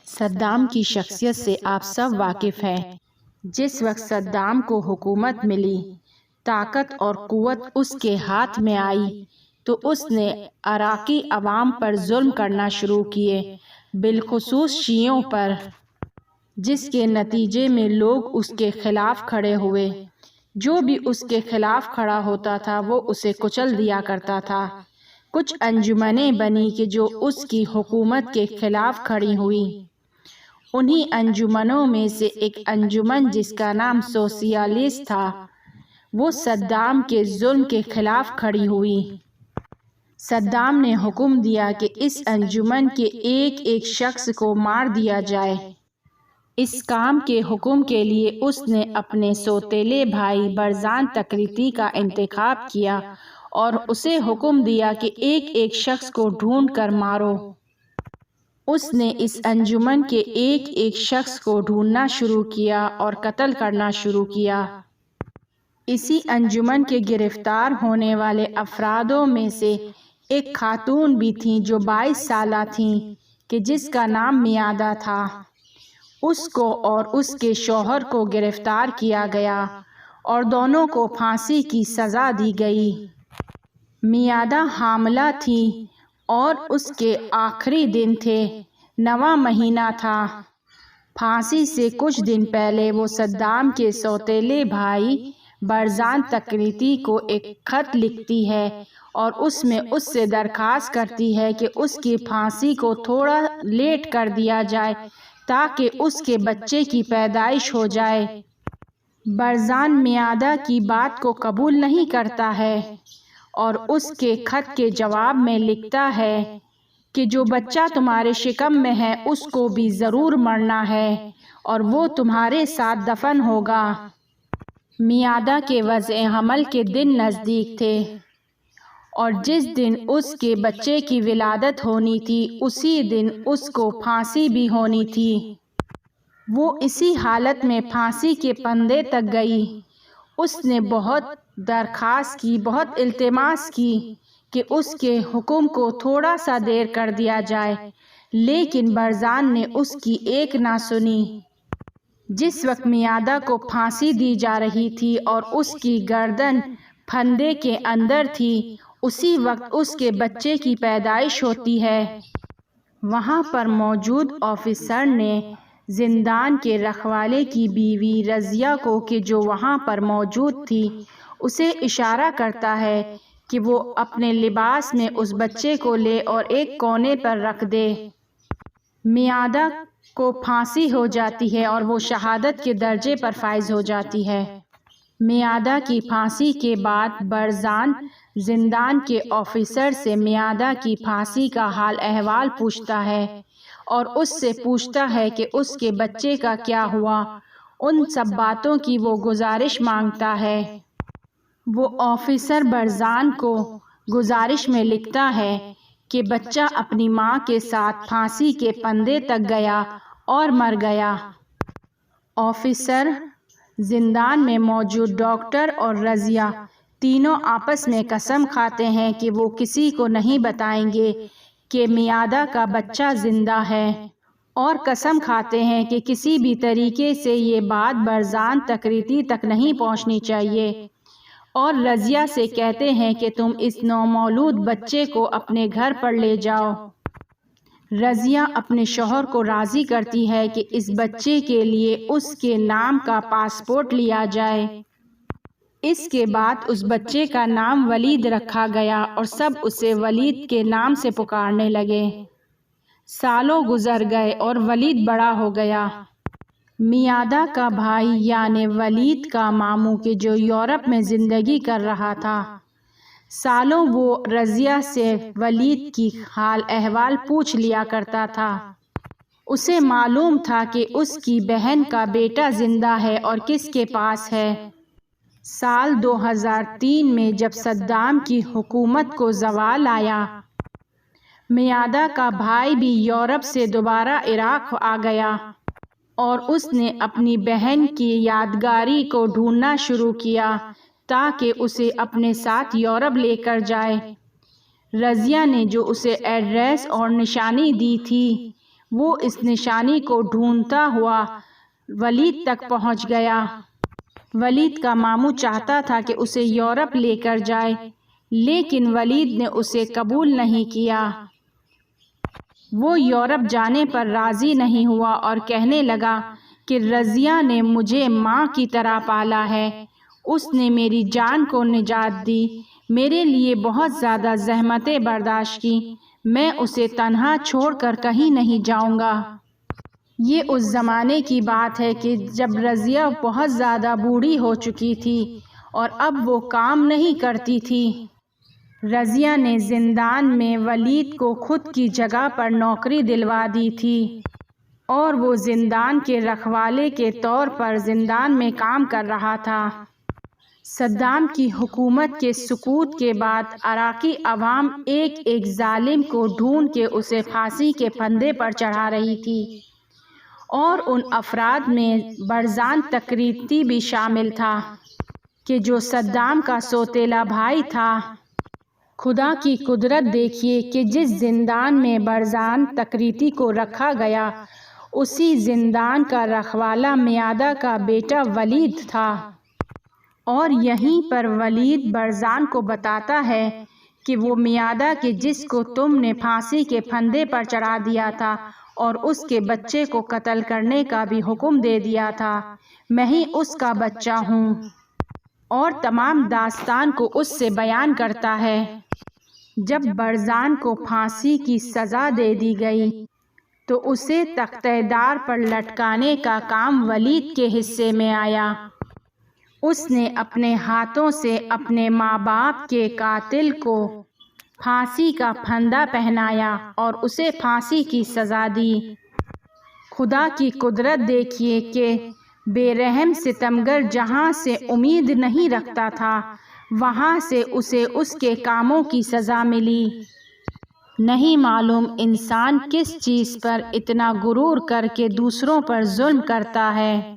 Saddam کی شخصیت سے آپ سب واقف ہیں۔ جس وقت صدام کو حکومت ملی، طاقت اور قوت اس کے ہاتھ میں آئی تو اس نے عراقی عوام پر ظلم کرنا شروع کیے، بالخصوص شیعوں پر، جس کے نتیجے میں لوگ اس کے خلاف کھڑے ہوئے۔ جو بھی اس کے خلاف کھڑا ہوتا تھا وہ اسے کچل دیا کرتا تھا۔ کچھ انجمنیں بنی کہ جو اس کی حکومت کے خلاف کھڑی ہوئیں۔ انہی انجمنوں میں سے ایک انجمن جس کا نام سوسیالسٹ تھا، وہ صدام کے ظلم کے خلاف کھڑی ہوئی۔ صدام نے حکم دیا کہ اس انجمن کے ایک ایک شخص کو مار دیا جائے۔ اس کام کے حکم کے لیے اس نے اپنے سوتیلے بھائی برزان تکریتی کا انتخاب کیا اور اسے حکم دیا کہ ایک ایک شخص کو ڈھونڈ کر مارو۔ اس نے اس انجمن کے ایک ایک شخص کو ڈھونڈنا شروع کیا اور قتل کرنا شروع کیا۔ اسی انجمن کے گرفتار ہونے والے افرادوں میں سے ایک خاتون بھی تھیں جو 22 سالہ تھیں کہ جس کا نام میادہ تھا۔ اس کو اور اس کے شوہر کو گرفتار کیا گیا اور دونوں کو پھانسی کی سزا دی گئی۔ میادہ حاملہ تھی اور اس کے آخری دن تھے، 9واں مہینہ تھا۔ پھانسی سے کچھ دن پہلے وہ صدام کے سوتیلے بھائی برزان تکریتی کو ایک خط لکھتی ہے اور اس میں اس سے درخواست کرتی ہے کہ اس کی پھانسی کو تھوڑا لیٹ کر دیا جائے تاکہ اس کے بچے کی پیدائش ہو جائے۔ برزان میادہ کی بات کو قبول نہیں کرتا ہے اور اس کے خط کے جواب میں لکھتا ہے کہ جو بچہ تمہارے شکم میں ہے اس کو بھی ضرور مرنا ہے اور وہ تمہارے ساتھ دفن ہوگا۔ میادہ کے وضع حمل کے دن نزدیک تھے اور جس دن اس کے بچے کی ولادت ہونی تھی اسی دن اس کو پھانسی بھی ہونی تھی۔ وہ اسی حالت میں پھانسی کے پھندے تک گئی۔ اس نے بہت درخواست کی، بہت التماس کی کہ اس کے حکم کو تھوڑا سا دیر کر دیا جائے، لیکن برزان نے اس کی ایک نہ سنی۔ جس وقت میادہ کو پھانسی دی جا رہی تھی اور اس کی گردن پھندے کے اندر تھی، اسی وقت اس کے بچے کی پیدائش ہوتی ہے۔ وہاں پر موجود آفیسر نے زندان کے رکھوالے کی بیوی رضیہ کو کہ جو وہاں پر موجود تھی، اسے اشارہ کرتا ہے کہ وہ اپنے لباس میں اس بچے کو لے اور ایک کونے پر رکھ دے۔ میادہ کو پھانسی ہو جاتی ہے اور وہ شہادت کے درجے پر فائز ہو جاتی ہے۔ میادہ کی پھانسی کے بعد برزان زندان کے آفیسر سے میادہ کی پھانسی کا حال احوال پوچھتا ہے اور اس سے پوچھتا ہے کہ اس کے بچے کا کیا ہوا۔ ان سب باتوں کی وہ گزارش مانگتا ہے۔ وہ آفیسر برزان کو گزارش میں لکھتا ہے کہ بچہ اپنی ماں کے ساتھ پھانسی کے پھندے تک گیا اور مر گیا۔ آفیسر زندان میں موجود ڈاکٹر اور رضیہ تینوں آپس میں قسم کھاتے ہیں کہ وہ کسی کو نہیں بتائیں گے کہ میادہ کا بچہ زندہ ہے، اور قسم کھاتے ہیں کہ کسی بھی طریقے سے یہ بات برزان تکریتی تک نہیں پہنچنی چاہیے، اور رضیہ سے کہتے ہیں کہ تم اس نومولود بچے کو اپنے گھر پر لے جاؤ۔ رضیہ اپنے شوہر کو راضی کرتی ہے کہ اس بچے کے لیے اس کے نام کا پاسپورٹ لیا جائے۔ اس کے بعد اس بچے کا نام ولید رکھا گیا اور سب اسے ولید کے نام سے پکارنے لگے۔ سالوں گزر گئے اور ولید بڑا ہو گیا۔ میادہ کا بھائی یعنی ولید کا ماموں کہ جو یورپ میں زندگی کر رہا تھا، سالوں وہ رضیہ سے ولید کی حال احوال پوچھ لیا کرتا تھا۔ اسے معلوم تھا کہ اس کی بہن کا بیٹا زندہ ہے اور کس کے پاس ہے۔ سال 2003 میں جب صدام کی حکومت کو زوال آیا، میادہ کا بھائی بھی یورپ سے دوبارہ عراق آ گیا اور اس نے اپنی بہن کی یادگاری کو ڈھونڈنا شروع کیا تاکہ اسے اپنے ساتھ یورپ لے کر جائے۔ رضیہ نے جو اسے ایڈریس اور نشانی دی تھی وہ اس نشانی کو ڈھونڈتا ہوا ولید تک پہنچ گیا۔ ولید کا ماموں چاہتا تھا کہ اسے یورپ لے کر جائے، لیکن ولید نے اسے قبول نہیں کیا۔ وہ یورپ جانے پر راضی نہیں ہوا اور کہنے لگا کہ رضیہ نے مجھے ماں کی طرح پالا ہے، اس نے میری جان کو نجات دی، میرے لیے بہت زیادہ زحمتیں برداشت کی، میں اسے تنہا چھوڑ کر کہیں نہیں جاؤں گا۔ یہ اس زمانے کی بات ہے کہ جب رضیہ بہت زیادہ بوڑھی ہو چکی تھی اور اب وہ کام نہیں کرتی تھی۔ رضیہ نے زندان میں ولید کو خود کی جگہ پر نوکری دلوا دی تھی اور وہ زندان کے رکھوالے کے طور پر زندان میں کام کر رہا تھا۔ صدام کی حکومت کے سقوط کے بعد عراقی عوام ایک ایک ظالم کو ڈھونڈ کے اسے پھانسی کے پھندے پر چڑھا رہی تھی، اور ان افراد میں برزان تکریتی بھی شامل تھا کہ جو صدام کا سوتیلا بھائی تھا۔ خدا کی قدرت دیکھیے کہ جس زندان میں برزان تکریتی کو رکھا گیا، اسی زندان کا رکھوالا میادہ کا بیٹا ولید تھا، اور یہیں پر ولید برزان کو بتاتا ہے کہ وہ میادہ کہ جس کو تم نے پھانسی کے پھندے پر چڑھا دیا تھا اور اس کے بچے کو قتل کرنے کا بھی حکم دے دیا تھا، میں ہی اس کا بچہ ہوں، اور تمام داستان کو اس سے بیان کرتا ہے۔ جب برزان کو پھانسی کی سزا دے دی گئی تو اسے تختہ دار پر لٹکانے کا کام ولید کے حصے میں آیا۔ اس نے اپنے ہاتھوں سے اپنے ماں باپ کے قاتل کو پھانسی کا پھندا پہنایا اور اسے پھانسی کی سزا دی۔ خدا کی قدرت دیکھیے کہ بے رحم ستمگر جہاں سے امید نہیں رکھتا تھا، وہاں سے اسے اس کے کاموں کی سزا ملی۔ نہیں معلوم انسان کس چیز پر اتنا غرور کر کے دوسروں پر ظلم کرتا ہے۔